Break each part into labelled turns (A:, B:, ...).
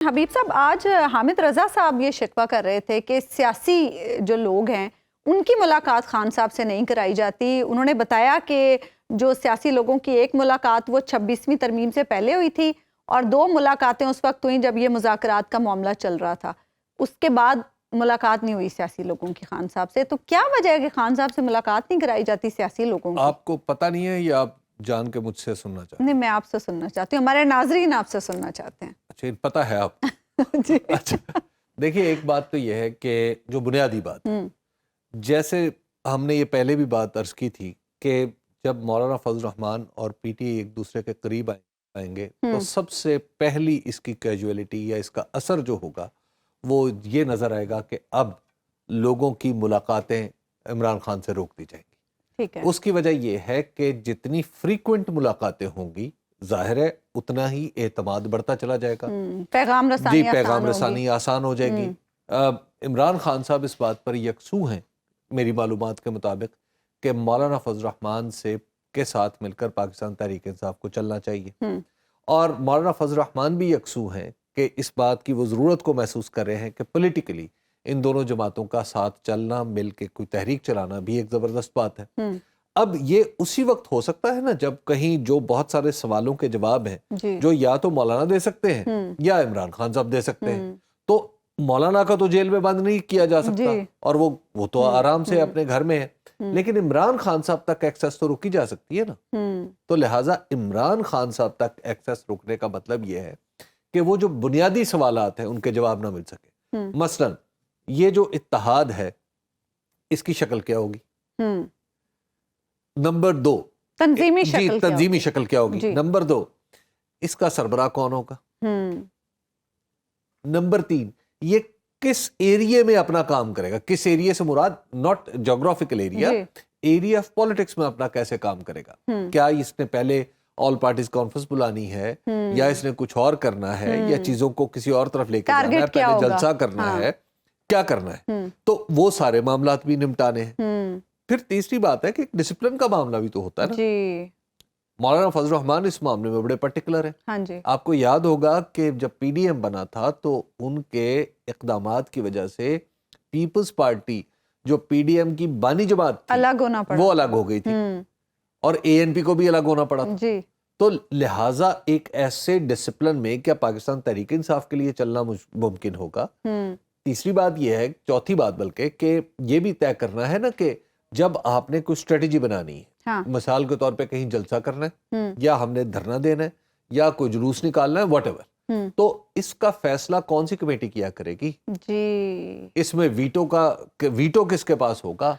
A: حبیب صاحب، آج حامد رضا صاحب یہ شکوہ کر رہے تھے کہ سیاسی جو لوگ ہیں ان کی ملاقات خان صاحب سے نہیں کرائی جاتی. انہوں نے بتایا کہ جو سیاسی لوگوں کی ایک ملاقات وہ 26ویں ترمیم سے پہلے ہوئی تھی اور 2 ملاقاتیں اس وقت ہوئیں جب یہ مذاکرات کا معاملہ چل رہا تھا. اس کے بعد ملاقات نہیں ہوئی سیاسی لوگوں کی خان صاحب سے. تو کیا وجہ ہے کہ خان صاحب سے ملاقات نہیں کرائی جاتی سیاسی لوگوں کی؟
B: آپ کو پتہ نہیں ہے یا آپ جان کے مجھ سے سننا چاہتے ہیں؟
A: نہیں، میں آپ سے سننا چاہتی ہوں، ہمارے ناظرین آپ سے سننا چاہتے ہیں.
B: اچھا، پتہ ہے آپ
A: جی
B: اچھا دیکھیے، ایک بات تو یہ ہے کہ جو بنیادی بات جیسے ہم نے یہ پہلے بھی بات عرض کی تھی کہ جب مولانا فضل الرحمان اور پی ٹی آئی ایک دوسرے کے قریب آئیں گے تو سب سے پہلی اس کی کیجویلٹی یا اس کا اثر جو ہوگا وہ یہ نظر آئے گا کہ اب لوگوں کی ملاقاتیں عمران خان سے روک دی جائیں گی.
A: ٹھیک ہے.
B: اس کی وجہ یہ ہے کہ جتنی فریکوینٹ ملاقاتیں ہوں گی ظاہر ہے اتنا ہی اعتماد بڑھتا چلا جائے گا.
A: پیغام رسانی
B: جی، پیغام رسانی آسان ہو جائے گی. عمران خان صاحب اس بات پر یکسو ہیں میری معلومات کے مطابق کہ مولانا فضل الرحمان کے ساتھ مل کر پاکستان تحریک انصاف کو چلنا چاہیے، اور مولانا فضل الرحمان بھی یکسو ہیں کہ اس بات کی وہ ضرورت کو محسوس کر رہے ہیں کہ پولیٹیکلی ان دونوں جماعتوں کا ساتھ چلنا، مل کے کوئی تحریک چلانا بھی ایک زبردست بات ہے. اب یہ اسی وقت ہو سکتا ہے نا جب کہیں جو بہت سارے سوالوں کے جواب ہیں جو یا تو مولانا دے سکتے ہیں یا عمران خان صاحب دے سکتے ہیں. تو مولانا کا تو جیل میں بند نہیں کیا جا سکتا اور وہ تو آرام سے اپنے گھر میں ہے، لیکن عمران خان صاحب تک ایکسیس تو روکی جا سکتی ہے نا. تو لہٰذا عمران خان صاحب تک ایکسیس روکنے کا مطلب یہ ہے کہ وہ جو بنیادی سوالات ہیں ان کے جواب نہ مل سکے. مثلا یہ جو اتحاد ہے اس کی شکل کیا ہوگی؟ نمبر 2 تنظیمی شکل کیا ہوگی؟ نمبر 2 اس کا سربراہ کون ہوگا؟ نمبر 3 یہ کس ایریے میں اپنا کام کرے گا؟ کس ایریے سے مراد not geographical area of politics میں اپنا کیسے کام کرے گا؟ کیا اس نے پہلے آل پارٹیز کانفرنس بلانی ہے یا اس نے کچھ اور کرنا ہے یا چیزوں کو کسی اور طرف لے کے جانا ہے، پہلے جلسہ کرنا ہے، کیا کرنا ہے؟ تو وہ سارے معاملات بھی نمٹانے ہیں. پھر تیسری بات ہے کہ ڈسپلن کا معاملہ بھی تو ہوتا ہے نا. مولانا فضل الرحمان اس معاملے میں بڑے پرٹیکولر ہیں. آپ کو یاد ہوگا کہ جب پی ڈی ایم بنا تھا تو ان کے اقدامات کی وجہ سے پیپلز پارٹی جو پی ڈی ایم کی بانی جماعت تھی وہ الگ ہو گئی تھی اور اے این پی کو بھی الگ ہونا پڑا تھا. تو لہٰذا ایک ایسے ڈسپلن میں کیا پاکستان تحریک انصاف کے لیے چلنا ممکن ہوگا؟ تیسری بات یہ ہے، چوتھی بات بلکہ، کہ یہ بھی طے کرنا ہے نا کہ جب آپ نے کوئی اسٹریٹجی بنانی ہے، مثال کے طور پہ کہیں جلسہ کرنا ہے یا ہم نے دھرنا دینا ہے یا کوئی جلوس نکالنا ہے، واٹ ایور، تو اس کا فیصلہ کون سی کمیٹی کیا کرے گی؟ اس میں ویٹو کس کے پاس ہوگا؟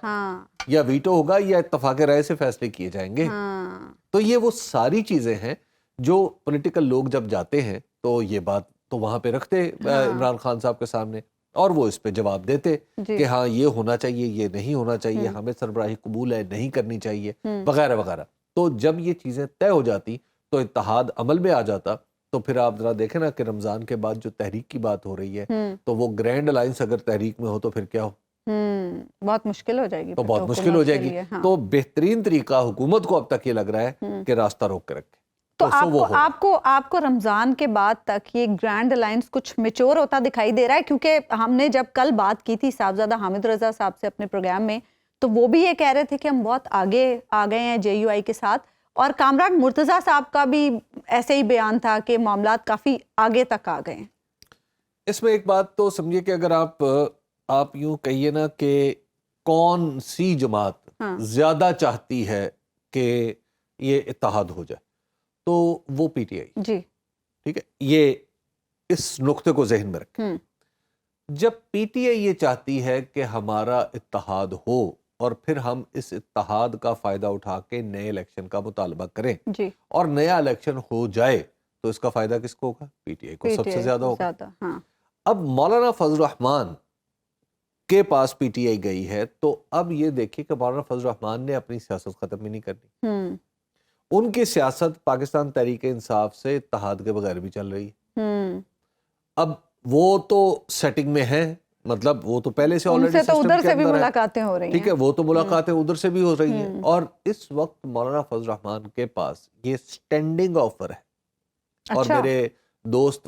B: یا ویٹو ہوگا یا اتفاق رائے سے فیصلے کیے جائیں گے؟ تو یہ وہ ساری چیزیں ہیں جو پولیٹیکل لوگ جب جاتے ہیں تو یہ بات تو وہاں پہ رکھتے عمران خان صاحب کے سامنے اور وہ اس پہ جواب دیتے کہ ہاں یہ ہونا چاہیے، یہ نہیں ہونا چاہیے، ہمیں سربراہی قبول ہے، نہیں کرنی چاہیے، وغیرہ وغیرہ. تو جب یہ چیزیں طے ہو جاتی تو اتحاد عمل میں آ جاتا. تو پھر آپ ذرا دیکھیں نا کہ رمضان کے بعد جو تحریک کی بات ہو رہی ہے تو وہ گرینڈ الائنس اگر تحریک میں ہو تو پھر کیا ہو؟
A: بہت مشکل ہو جائے گی.
B: تو بہت مشکل ہو جائے گی. تو بہترین طریقہ حکومت کو اب تک یہ لگ رہا ہے کہ راستہ روک کے رکھے.
A: تو آپ کو رمضان کے بعد تک یہ گرینڈ الائنس کچھ میچور ہوتا دکھائی دے رہا ہے؟ کیونکہ ہم نے جب کل بات کی تھی صاحبزادہ حامد رضا صاحب سے اپنے پروگرام میں تو وہ بھی یہ کہہ رہے تھے کہ ہم بہت آگے آ گئے ہیں جے یو آئی کے ساتھ، اور کامران مرتضیٰ صاحب کا بھی ایسے ہی بیان تھا کہ معاملات کافی آگے تک آ گئے ہیں.
B: اس میں ایک بات تو سمجھیے کہ اگر آپ یوں کہیے نا کہ کون سی جماعت زیادہ چاہتی ہے کہ یہ اتحاد ہو جائے تو وہ پی ٹی آئی.
A: جی
B: ٹھیک ہے، یہ اس نقطے کو ذہن میں رکھیں. جب پی ٹی آئی یہ چاہتی ہے کہ ہمارا اتحاد ہو اور پھر ہم اس اتحاد کا فائدہ اٹھا کے نئے الیکشن کا مطالبہ کریں اور نیا الیکشن ہو جائے تو اس کا فائدہ کس کو ہوگا؟ پی ٹی آئی کو سب سے زیادہ ہوگا. اب مولانا فضل الرحمان کے پاس پی ٹی آئی گئی ہے تو اب یہ دیکھیے کہ مولانا فضل الرحمان نے اپنی سیاست ختم بھی نہیں کرنی. ان کی سیاست پاکستان تحریک انصاف سے اتحاد کے بغیر بھی چل رہی ہے. اب وہ تو سیٹنگ میں ہے، مطلب وہ تو پہلے سے آلریڈی سسٹم کے اندر ہے،
A: ملاقاتیں ہو رہی ہیں.
B: ٹھیک ہے، وہ تو ملاقاتیں ادھر سے بھی ہو رہی ہیں. اور اس وقت مولانا فضل الرحمان کے پاس یہ سٹینڈنگ آفر ہے. اور میرے دوست